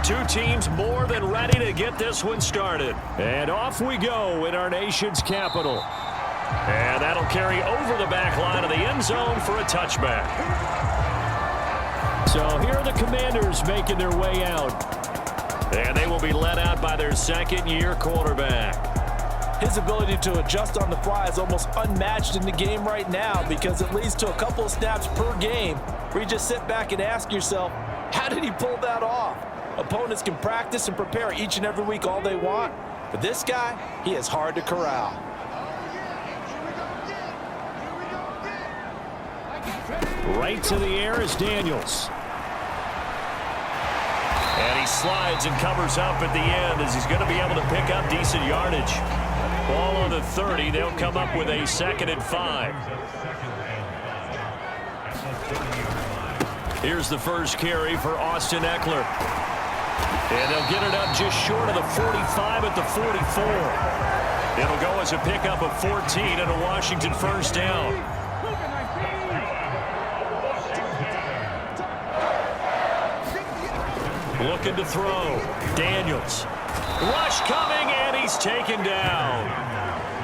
Two teams more than ready to get this one started. And off we go in our nation's capital. And that'll carry over the back line of the end zone for a touchback. So here are the Commanders making their way out. And they will be led out by their second-year quarterback. His ability to adjust on the fly is almost unmatched in the game right now because it leads to a couple of snaps per game where you just sit back and ask yourself, how did he pull that off? Opponents can practice and prepare each and every week all they want, but this guy, he is hard to corral. Right to the air is Daniels. And he slides and covers up at the end as he's going to be able to pick up decent yardage. Ball on the 30. They'll come up with a 2nd and 5. Here's the first carry for Austin Eckler. And they'll get it up just short of the 45 at the 44. It'll go as a pickup of 14 and a Washington first down. Looking to throw. Daniels. Rush coming, and he's taken down.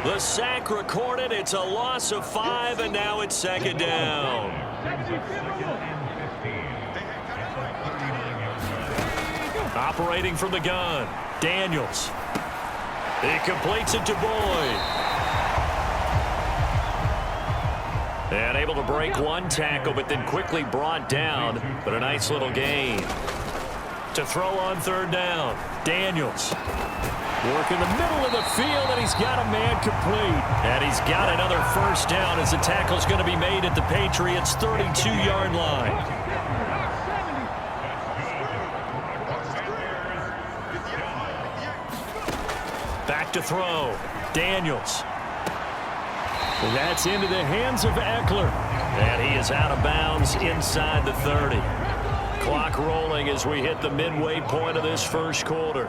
The sack recorded. It's a loss of 5, and now it's 2nd down. Operating from the gun. Daniels. He completes it to Boyd. And able to break one tackle, but then quickly brought down. But a nice little gain. To throw on 3rd down. Daniels. Work in the middle of the field, and he's got a man complete. And he's got another first down as the tackle's going to be made at the Patriots' 32-yard line. Back to throw. Daniels. That's into the hands of Eckler. And he is out of bounds inside the 30. Clock rolling as we hit the midway point of this first quarter.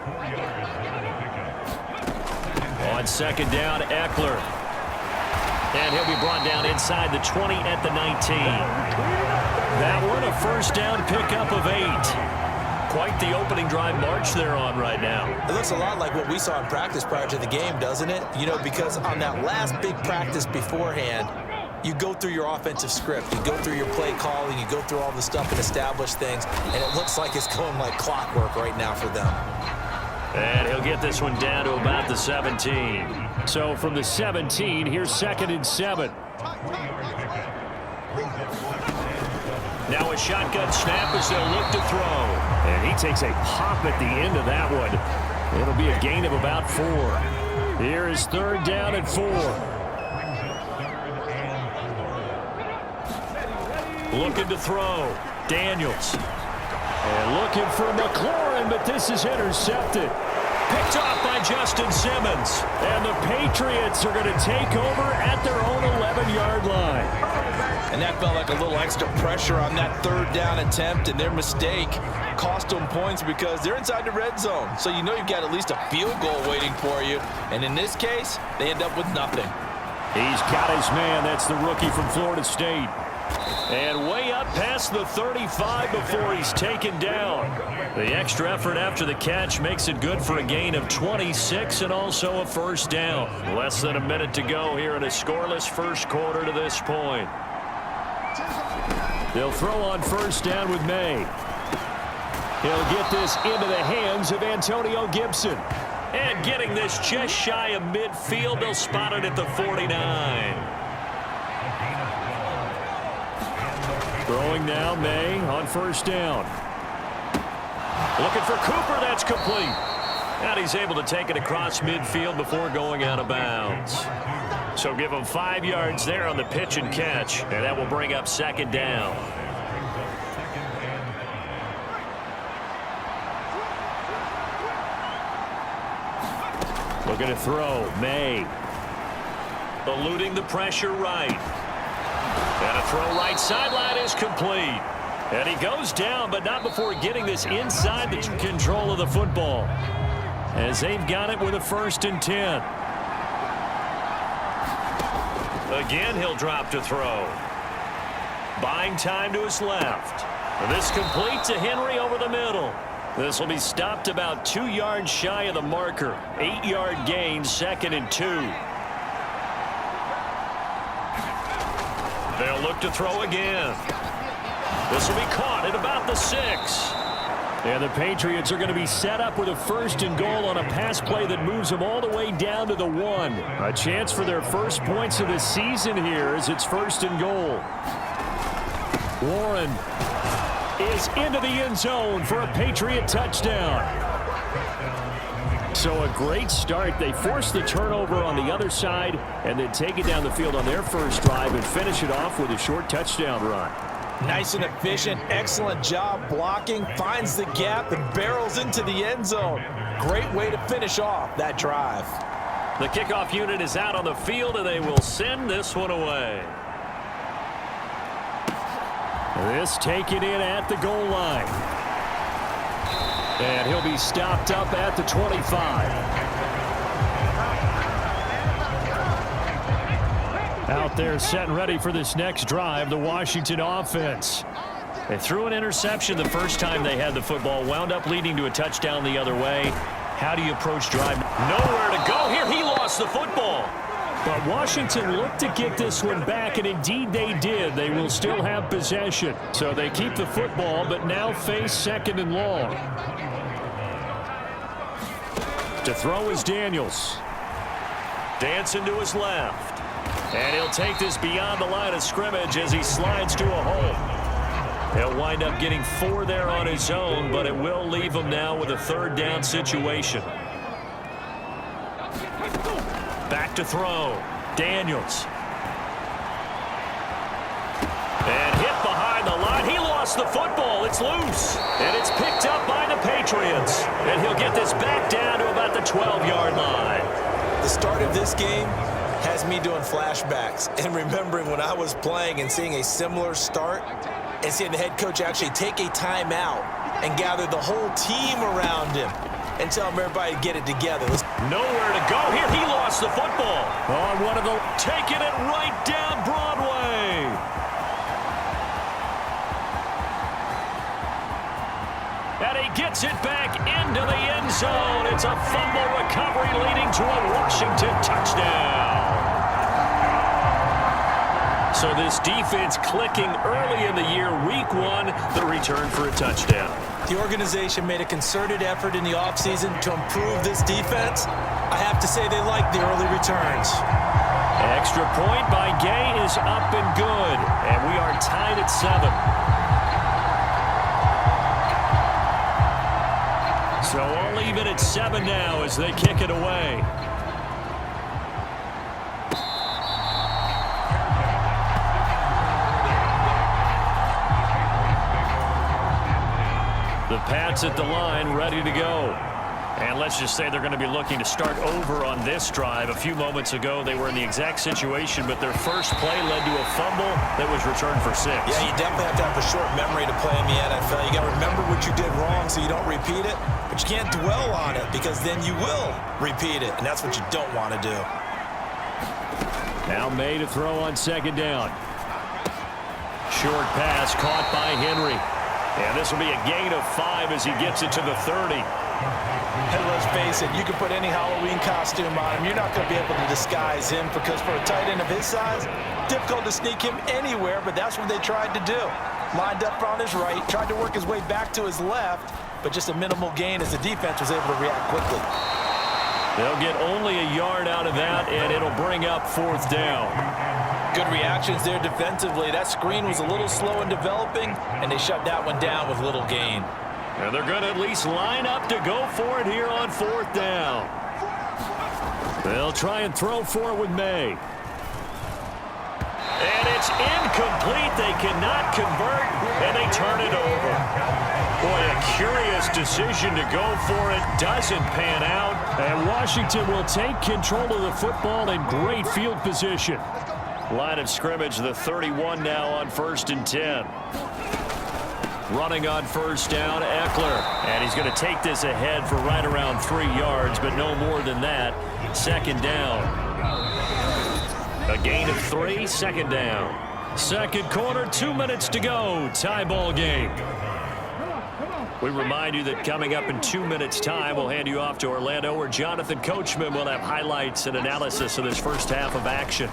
On 2nd down, Eckler. And he'll be brought down inside the 20 at the 19. That one a first down pickup of 8. Quite the opening drive march they're on right now. It looks a lot like what we saw in practice prior to the game, doesn't it? You know, because on that last big practice beforehand, you go through your offensive script, you go through your play calling, you go through all the stuff and establish things, and it looks like it's going like clockwork right now for them. And he'll get this one down to about the 17. So from the 17, here's 2nd and 7. Now a shotgun snap as they'll look to throw. And he takes a pop at the end of that one. It'll be a gain of about 4. Here is 3rd down and 4. Looking to throw. Daniels. And looking for McLaurin, but this is intercepted. Picked off by Justin Simmons. And the Patriots are going to take over at their own 11-yard line. And that felt like a little extra pressure on that 3rd down attempt, and their mistake cost them points because they're inside the red zone. So you know you've got at least a field goal waiting for you. And in this case, they end up with nothing. He's got his man. That's the rookie from Florida State. And way up past the 35 before he's taken down. The extra effort after the catch makes it good for a gain of 26 and also a first down. Less than a minute to go here in a scoreless first quarter to this point. They'll throw on first down with May. He'll get this into the hands of Antonio Gibson. And getting this just shy of midfield, they'll spot it at the 49. Throwing now, May on first down. Looking for Cooper, that's complete. And he's able to take it across midfield before going out of bounds. So give him 5 yards there on the pitch and catch, and that will bring up 2nd down. Looking to throw, May. Eluding the pressure right. And a throw right sideline is complete. And he goes down, but not before getting this inside the control of the football. As they've got it with a 1st and 10. Again, he'll drop to throw. Buying time to his left. And this complete to Henry over the middle. This will be stopped about 2 yards shy of the marker. 8-yard gain, 2nd and 2. They'll look to throw again. This will be caught at about the 6. And the Patriots are going to be set up with a 1st and goal on a pass play that moves them all the way down to the 1. A chance for their first points of the season here as it's 1st and goal. Warren is into the end zone for a Patriot touchdown. So a great start. They force the turnover on the other side and then take it down the field on their first drive and finish it off with a short touchdown run. Nice and efficient. Excellent job blocking. Finds the gap and barrels into the end zone. Great way to finish off that drive. The kickoff unit is out on the field, and they will send this one away. This taken in at the goal line. And he'll be stopped up at the 25. Out there set and ready for this next drive, the Washington offense. They threw an interception the first time they had the football, wound up leading to a touchdown the other way. How do you approach drive? Nowhere to go here. He lost the football. But Washington looked to get this one back, and indeed they did. They will still have possession. So they keep the football, but now face 2nd and long. To throw is Daniels. Dancing to his left. And he'll take this beyond the line of scrimmage as he slides to a hole. He'll wind up getting 4 there on his own, but it will leave him now with a 3rd down situation. Back to throw. Daniels. And hit behind the line. He lost the football. It's loose. And it's picked up by the Patriots. And he'll get this back down to about the 12-yard line. The start of this game has me doing flashbacks and remembering when I was playing and seeing a similar start and seeing the head coach actually take a timeout and gather the whole team around him and tell him everybody to get it together. Nowhere to go here. He lost the football. On one of the taking it right down Broadway. And he gets it back into the end zone. It's a fumble recovery leading to a Washington touchdown. So this defense clicking early in the year, week 1, the return for a touchdown. The organization made a concerted effort in the offseason to improve this defense. I have to say they like the early returns. Extra point by Gay is up and good. And we are tied at 7. So all even at 7 now as they kick it away. The Pats at the line, ready to go. And let's just say they're going to be looking to start over on this drive. A few moments ago, they were in the exact situation, but their first play led to a fumble that was returned for 6. Yeah, you definitely have to have a short memory to play in the NFL. You got to remember what you did wrong so you don't repeat it, but you can't dwell on it because then you will repeat it, and that's what you don't want to do. Now May to throw on 2nd down. Short pass caught by Henry. And this will be a gain of 5 as he gets it to the 30. And let's face it, you can put any Halloween costume on him. You're not going to be able to disguise him because for a tight end of his size, difficult to sneak him anywhere, but that's what they tried to do. Lined up on his right, tried to work his way back to his left, but just a minimal gain as the defense was able to react quickly. They'll get only a yard out of that, and it'll bring up 4th down. Good reactions there defensively. That screen was a little slow in developing, and they shut that one down with little gain. And they're going to at least line up to go for it here on 4th down. They'll try and throw for it with May. And it's incomplete. They cannot convert, and they turn it over. Boy, a curious decision to go for it. Doesn't pan out. And Washington will take control of the football in great field position. Line of scrimmage, the 31 now on 1st and 10. Running on 1st down, Eckler. And he's going to take this ahead for right around 3 yards, but no more than that. 2nd down. A gain of 3, 2nd down. Second quarter, 2 minutes to go. Tie ball game. We remind you that coming up in 2 minutes' time, we'll hand you off to Orlando, where Jonathan Coachman will have highlights and analysis of this first half of action.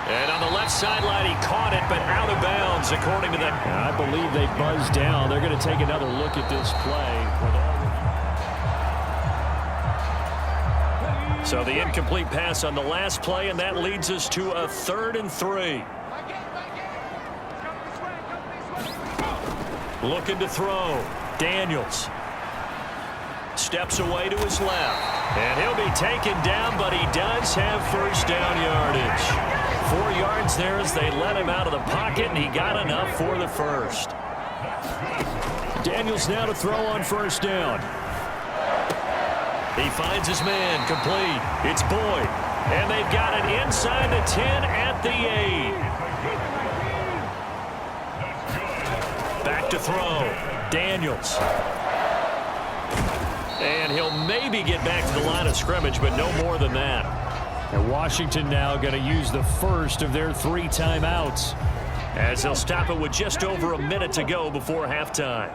And on the left sideline, he caught it, but out of bounds, according to them. I believe they buzzed down. They're going to take another look at this play. So the incomplete pass on the last play, and that leads us to a 3rd and 3. Looking to throw. Daniels steps away to his left. And he'll be taken down, but he does have first down yardage. 4 yards there as they let him out of the pocket, and he got enough for the first. Daniels now to throw on first down. He finds his man, complete. It's Boyd. And they've got it inside the 10 at the 8. Back to throw. Daniels. And he'll maybe get back to the line of scrimmage, but no more than that. And Washington now going to use the first of their 3 timeouts, as they'll stop it with just over a minute to go before halftime.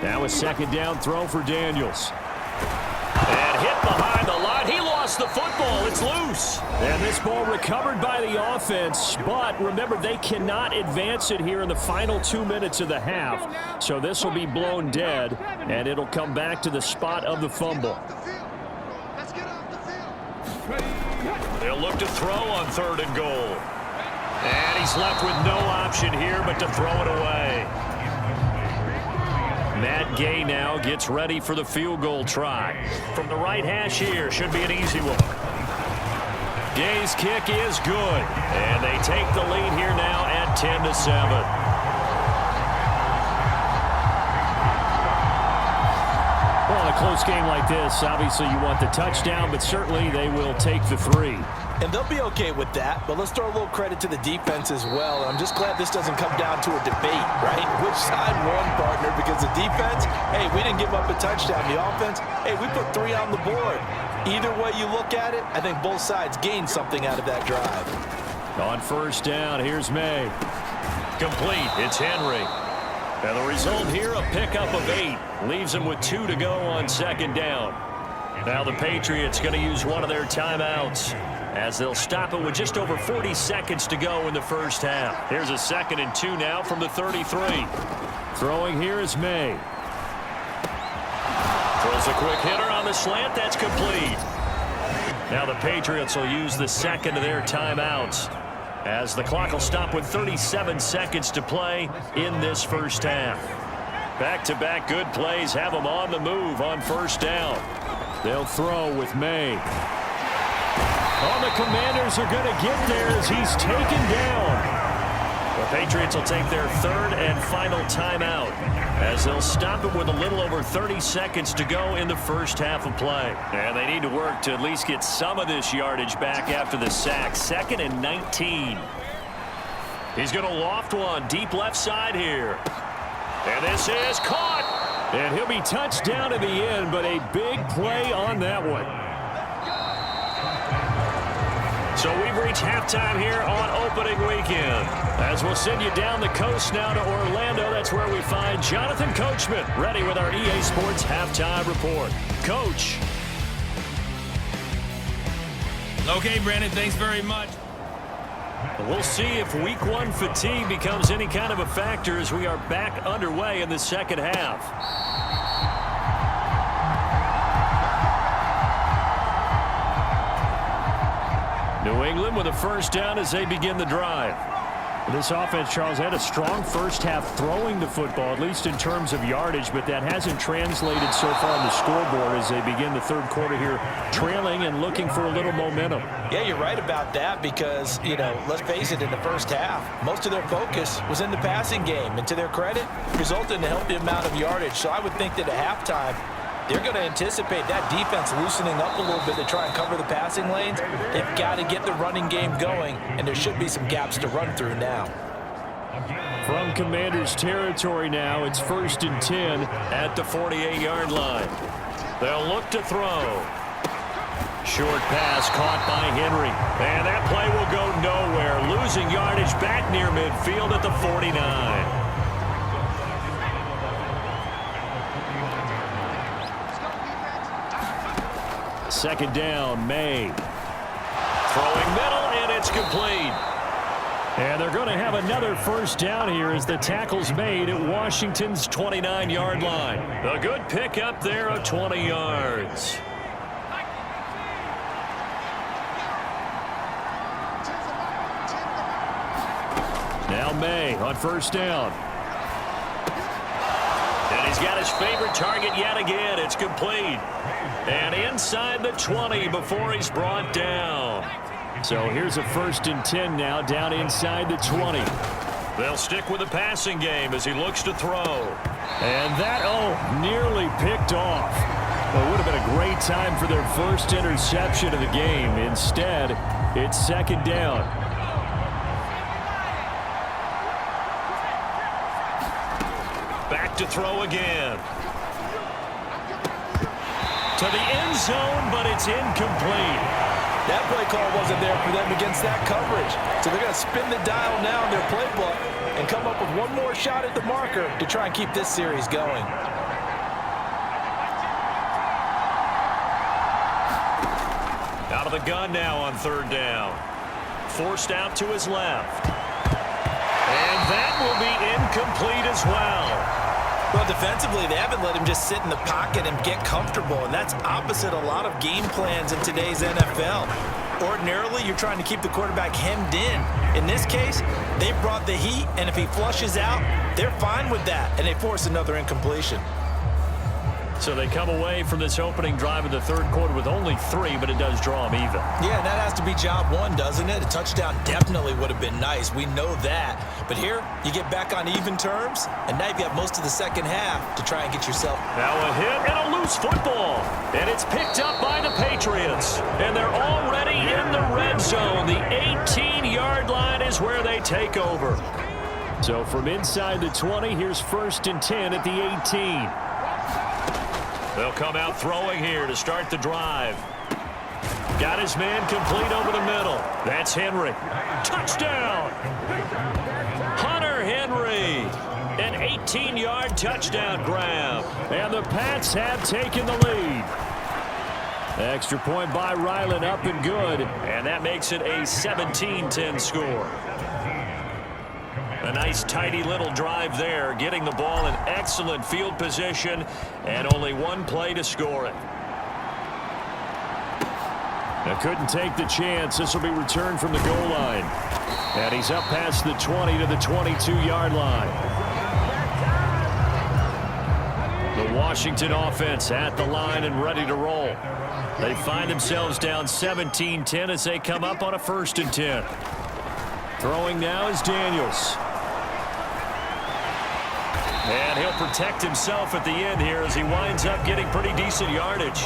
Now a second down throw for Daniels. And hit behind the line. He lost the football. It's loose. And this ball recovered by the offense, but remember, they cannot advance it here in the final 2 minutes of the half. So this will be blown dead, and it'll come back to the spot of the fumble. They'll look to throw on 3rd and goal. And he's left with no option here but to throw it away. Matt Gay now gets ready for the field goal try. From the right hash here, should be an easy one. Gay's kick is good. And they take the lead here now at 10-7. Well, in a close game like this, obviously you want the touchdown, but certainly they will take the 3. And they'll be okay with that, but let's throw a little credit to the defense as well. I'm just glad this doesn't come down to a debate, right? Which side won, partner? Because the defense, hey, we didn't give up a touchdown. The offense, hey, we put 3 on the board. Either way you look at it, I think both sides gained something out of that drive. On first down, here's May. Complete. It's Henry. And the result here, a pickup of 8. Leaves him with 2 to go on second down. Now the Patriots going to use one of their timeouts, as they'll stop it with just over 40 seconds to go in the first half. Here's a 2nd and 2 now from the 33. Throwing here is May. Throws a quick hitter on the slant. That's complete. Now the Patriots will use the 2nd of their timeouts, as the clock will stop with 37 seconds to play in this first half. Back-to-back good plays have them on the move on first down. They'll throw with May. Oh, the Commanders are going to get there as he's taken down. The Patriots will take their 3rd and final timeout, as they'll stop it with a little over 30 seconds to go in the first half of play. And they need to work to at least get some of this yardage back after the sack. 2nd and 19. He's going to loft one deep left side here. And this is caught. And he'll be touched down at the end, but a big play on that one. So we've reached halftime here on opening weekend, as we'll send you down the coast now to Orlando. That's where we find Jonathan Coachman, ready with our EA Sports halftime report. Coach. Okay, Brandon, thanks very much. We'll see if week 1 fatigue becomes any kind of a factor as we are back underway in the second half. New England with a first down as they begin the drive. This offense, Charles, had a strong first half throwing the football, at least in terms of yardage, but that hasn't translated so far on the scoreboard as they begin the 3rd quarter here, trailing and looking for a little momentum. Yeah, you're right about that because, you know, let's face it, in the first half, most of their focus was in the passing game, and to their credit, resulted in a healthy amount of yardage. So I would think that at halftime, they're going to anticipate that defense loosening up a little bit to try and cover the passing lanes. They've got to get the running game going, and there should be some gaps to run through now. From Commanders territory now, it's 1st and 10 at the 48-yard line. They'll look to throw. Short pass caught by Henry. And that play will go nowhere. Losing yardage back near midfield at the 49. Second down, May. Throwing middle, and it's complete. And they're going to have another first down here as the tackle's made at Washington's 29-yard line. A good pickup there of 20 yards. Now May on first down. And he's got his favorite target yet again. It's complete. And inside the 20 before he's brought down. So here's a 1st and 10 now down inside the 20. They'll stick with the passing game as he looks to throw. And that, nearly picked off. Well, it would have been a great time for their first interception of the game. Instead, it's second down. Back to throw again. To the end zone, but it's incomplete. That play call wasn't there for them against that coverage. So they're going to spin the dial now in their playbook and come up with one more shot at the marker to try and keep this series going. Out of the gun now on third down. Forced out to his left. And that will be incomplete as well. Well, defensively, they haven't let him just sit in the pocket and get comfortable, and that's opposite a lot of game plans in today's NFL. Ordinarily, you're trying to keep the quarterback hemmed in. In this case, they brought the heat, and if he flushes out, they're fine with that, and they force another incompletion. So they come away from this opening drive of the third quarter with only 3, but it does draw them even. Yeah, that has to be job one, doesn't it? A touchdown definitely would have been nice. We know that. But here, you get back on even terms, and now you've got most of the second half to try and get yourself. Now a hit and a loose football. And it's picked up by the Patriots. And they're already in the red zone. The 18-yard line is where they take over. So from inside the 20, here's 1st and 10 at the 18. They'll come out throwing here to start the drive. Got his man complete over the middle. That's Henry. Touchdown! Hunter Henry. An 18-yard touchdown grab. And the Pats have taken the lead. Extra point by Ryland, up and good. And that makes it a 17-10 score. A nice, tidy little drive there, getting the ball in excellent field position, and only one play to score it. Now couldn't take the chance. This will be returned from the goal line. And he's up past the 20 to the 22-yard line. The Washington offense at the line and ready to roll. They find themselves down 17-10 as they come up on a 1st and 10. Throwing now is Daniels. And he'll protect himself at the end here as he winds up getting pretty decent yardage.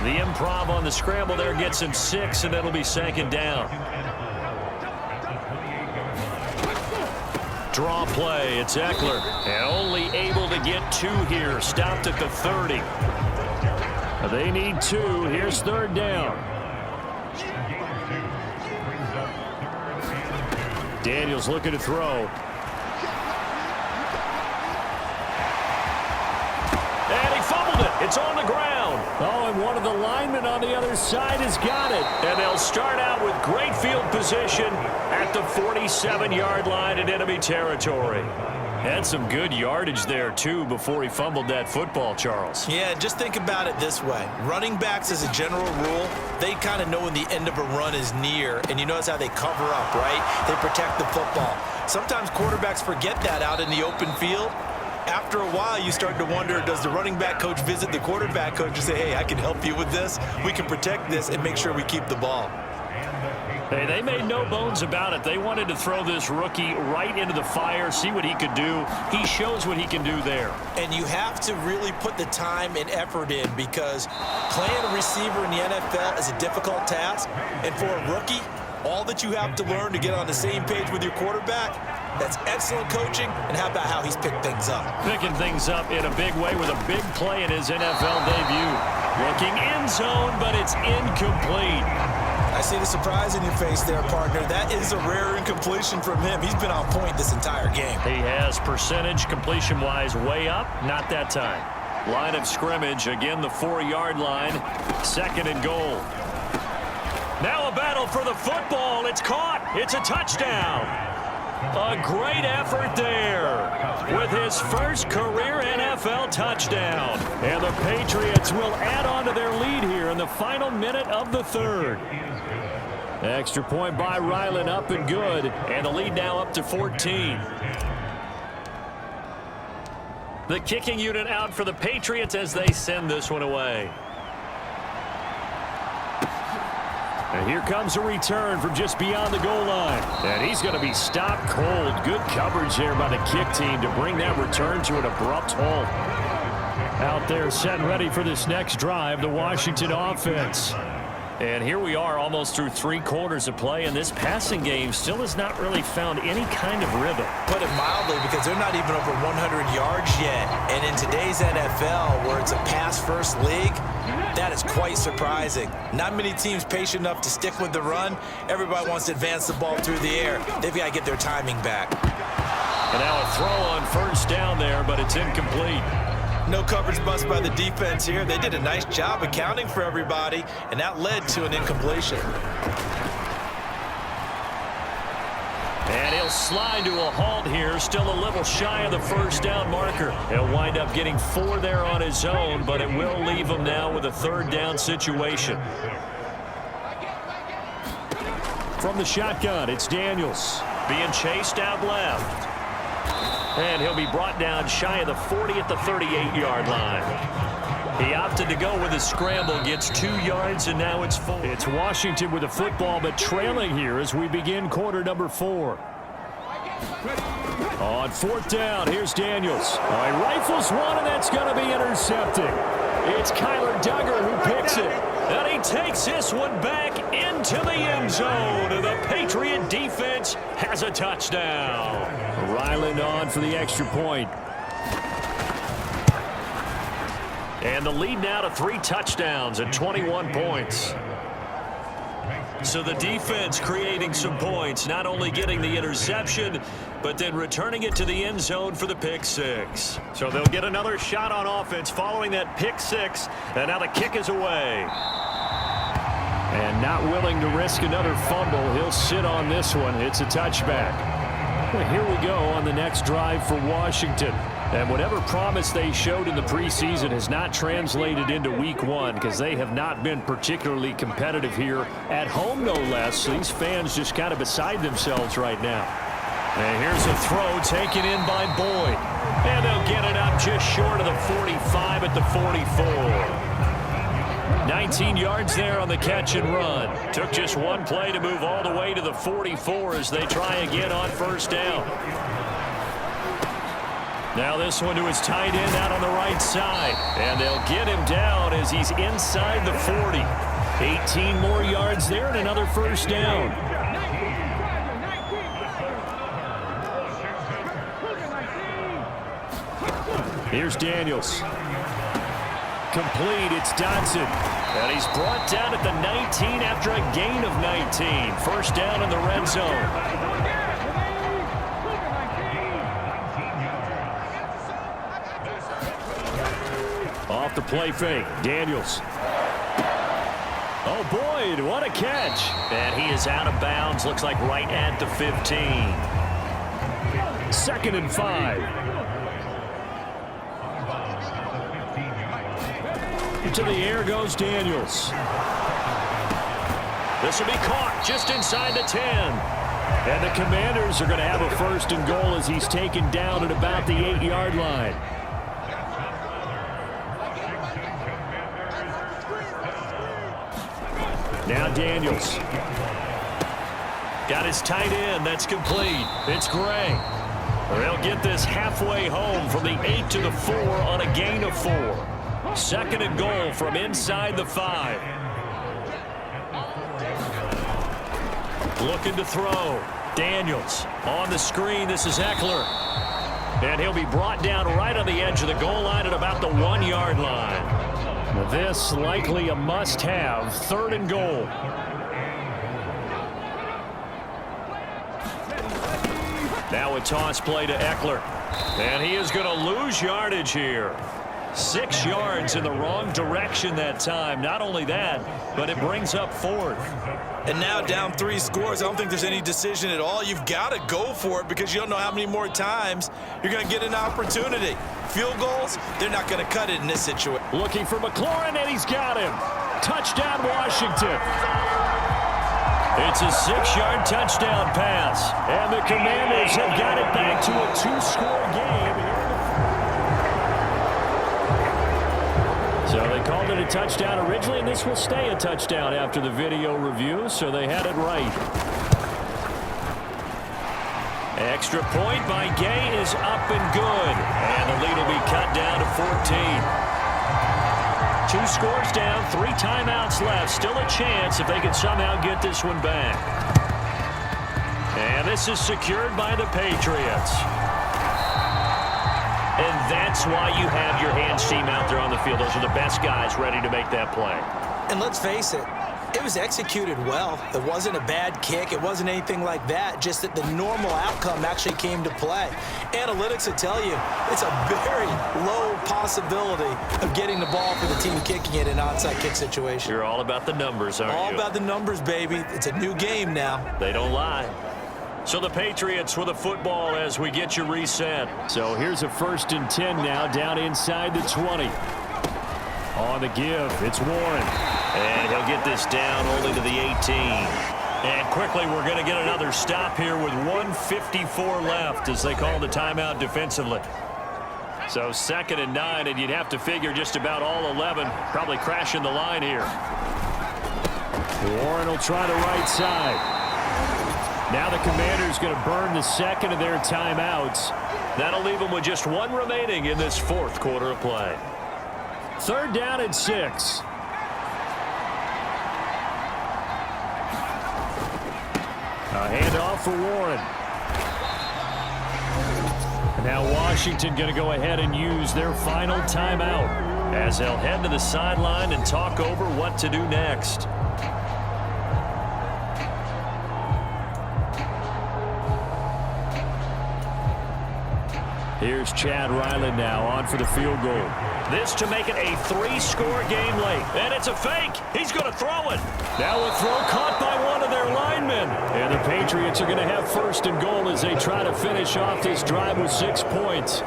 The improv on the scramble there gets him 6, and it'll be second down. Draw play, it's Eckler. And only able to get 2 here, stopped at the 30. They need 2. Here's third down. Daniels looking to throw. And he fumbled it. It's on the ground. Oh, and one of the linemen on the other side has got it. And they'll start out with great field position at the 47-yard line in enemy territory. Had some good yardage there, too, before he fumbled that football, Charles. Yeah, just think about it this way. Running backs, as a general rule, they kind of know when the end of a run is near, and you notice how they cover up, right? They protect the football. Sometimes quarterbacks forget that out in the open field. After a while, you start to wonder, does the running back coach visit the quarterback coach and say, hey, I can help you with this. We can protect this and make sure we keep the ball. Hey, they made no bones about it. They wanted to throw this rookie right into the fire, see what he could do. He shows what he can do there. And you have to really put the time and effort in because playing a receiver in the NFL is a difficult task. And for a rookie, all that you have to learn to get on the same page with your quarterback, That's excellent coaching, and how about how he's picked things up? Picking things up in a big way with a big play in his NFL debut. Looking end zone, but it's incomplete. I see the surprise in your face there, partner. That is a rare incompletion from him. He's been on point this entire game. He has percentage completion-wise way up, not that time. Line of scrimmage, again the 4-yard line, 2nd and goal. Now a battle for the football. It's caught. It's a touchdown. A great effort there with his first career NFL touchdown. And the Patriots will add on to their lead here in the final minute of the 3rd. Extra point by Ryland, up and good. And the lead now up to 14. The kicking unit out for the Patriots as they send this one away. And here comes a return from just beyond the goal line. And he's going to be stopped cold. Good coverage there by the kick team to bring that return to an abrupt halt. Out there set and ready for this next drive, the Washington offense. And here we are almost through 3 quarters of play, and this passing game still has not really found any kind of rhythm. Put it mildly, because they're not even over 100 yards yet. And in today's NFL, where it's a pass-first league, that is quite surprising. Not many teams patient enough to stick with the run. Everybody wants to advance the ball through the air. They've got to get their timing back. And now a throw on 1st down there, but it's incomplete. No coverage bust by the defense here. They did a nice job accounting for everybody, and that led to an incompletion. And he'll slide to a halt here, still a little shy of the 1st down marker. He'll wind up getting 4 there on his own, but it will leave him now with a 3rd down situation. From the shotgun, it's Daniels. Being chased out left. And he'll be brought down shy of the 40 at the 38-yard line. He opted to go with his scramble, gets 2 yards, and now it's 4. It's Washington with the football, but trailing here as we begin quarter number 4. On 4th down, here's Daniels. All right, rifles one, and that's going to be intercepted. It's Kyler Duggar who picks it. And he takes this one back into the end zone. And the Patriot defense has a touchdown. Ryland on for the extra point. And the lead now to 3 touchdowns and 21 points. So the defense creating some points, not only getting the interception, but then returning it to the end zone for the pick 6. So they'll get another shot on offense following that pick 6, and now the kick is away. And not willing to risk another fumble, he'll sit on this one. It's a touchback. Well, here we go on the next drive for Washington. And whatever promise they showed in the preseason has not translated into week 1 because they have not been particularly competitive here at home, no less. These fans just kind of beside themselves right now. And here's a throw taken in by Boyd. And they'll get it up just short of the 45 at the 44. 19 yards there on the catch and run. Took just one play to move all the way to the 44 as they try again on 1st down. Now this one to his tight end out on the right side. And they'll get him down as he's inside the 40. 18 more yards there and another 1st down. Here's Daniels. Complete, it's Dotson. And he's brought down at the 19 after a gain of 19. 1st down in the red zone. Off the play fake, Daniels. Oh, Boyd, what a catch. And he is out of bounds, looks like right at the 15. 2nd and 5. To the air goes Daniels. This will be caught just inside the 10. And the Commanders are going to have a 1st and goal as he's taken down at about the 8-yard line. Now Daniels. Got his tight end. That's complete. It's Gray. They'll get this halfway home from the 8 to the 4 on a gain of 4. 2nd and goal from inside the 5. Looking to throw. Daniels on the screen. This is Eckler. And he'll be brought down right on the edge of the goal line at about the 1-yard line. This likely a must-have. 3rd and goal. Now a toss play to Eckler. And he is going to lose yardage here. 6 yards in the wrong direction that time. Not only that, but it brings up 4th. And now down 3 scores. I don't think there's any decision at all. You've got to go for it because you don't know how many more times you're going to get an opportunity. Field goals, they're not going to cut it in this situation. Looking for McLaurin, and he's got him. Touchdown, Washington. It's a 6-yard touchdown pass. And the Commanders have got it back to a 2-score game. So they called it a touchdown originally, and this will stay a touchdown after the video review, so they had it right. Extra point by Gay is up and good. And the lead will be cut down to 14. 2 scores down, 3 timeouts left. Still a chance if they can somehow get this one back. And this is secured by the Patriots. And that's why you have your hands team out there on the field. Those are the best guys ready to make that play. And let's face it, it was executed well. It wasn't a bad kick. It wasn't anything like that. Just that the normal outcome actually came to play. Analytics will tell you it's a very low possibility of getting the ball for the team kicking it in an onside kick situation. You're all about the numbers, aren't you? All about the numbers, baby. It's a new game now. They don't lie. So the Patriots with the football as we get you reset. So here's a 1st and 10 now, down inside the 20. On the give, it's Warren. And he'll get this down only to the 18. And quickly, we're going to get another stop here with 1:54 left as they call the timeout defensively. So 2nd and 9, and you'd have to figure just about all 11 probably crashing the line here. Warren will try the right side. Now the Commanders going to burn the 2nd of their timeouts. That'll leave them with just 1 remaining in this 4th quarter of play. 3rd down and 6. A handoff for Warren. And now Washington going to go ahead and use their final timeout as they'll head to the sideline and talk over what to do next. Here's Chad Ryland now on for the field goal. This to make it a 3-score game late. And it's a fake. He's going to throw it. Now a throw caught by one of their linemen. And the Patriots are going to have 1st and goal as they try to finish off this drive with 6 points.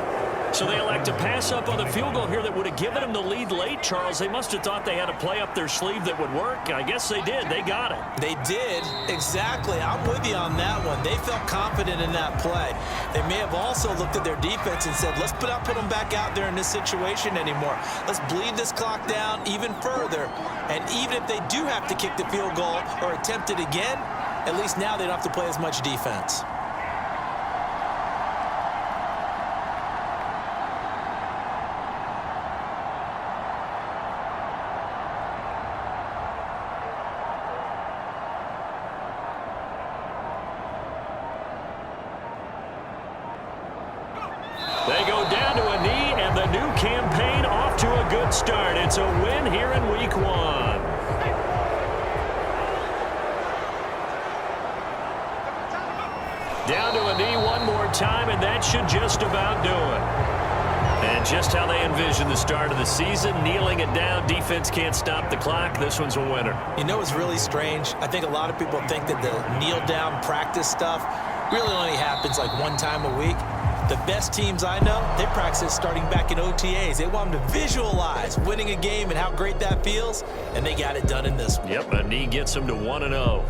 So they elect to pass up on the field goal here that would have given them the lead late, Charles. They must have thought they had a play up their sleeve that would work. I guess they did. They got it. They did. Exactly. I'm with you on that one. They felt confident in that play. They may have also looked at their defense and said, let's not put them back out there in this situation anymore. Let's bleed this clock down even further. And even if they do have to kick the field goal or attempt it again, at least now they don't have to play as much defense. They go down to a knee, and the new campaign off to a good start. It's a win here in Week 1. Down to a knee one more time, and that should just about do it. And just how they envision the start of the season, kneeling it down, defense can't stop the clock. This one's a winner. You know what's really strange? I think a lot of people think that the kneel-down practice stuff really only happens like 1 time a week. The best teams I know, they practice starting back in OTAs. They want them to visualize winning a game and how great that feels, and they got it done in this one. Yep, a knee gets them to 1-0.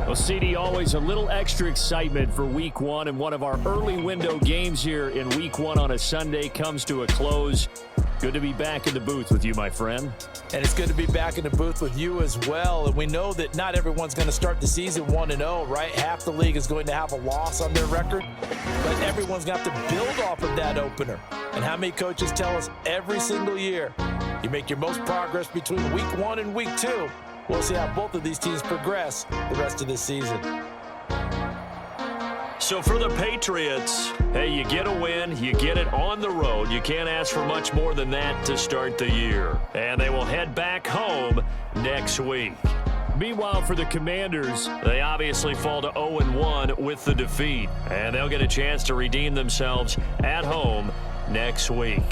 Well, CD, always a little extra excitement for Week 1, and one of our early window games here in Week 1 on a Sunday comes to a close. Good to be back in the booth with you, my friend. And it's good to be back in the booth with you as well. And we know that not everyone's going to start the season 1-0, right? Half the league is going to have a loss on their record. But everyone's going to have to build off of that opener. And how many coaches tell us every single year, you make your most progress between Week 1 and Week 2. We'll see how both of these teams progress the rest of this season. So for the Patriots, hey, you get a win, you get it on the road. You can't ask for much more than that to start the year. And they will head back home next week. Meanwhile, for the Commanders, they obviously fall to 0-1 with the defeat. And they'll get a chance to redeem themselves at home next week.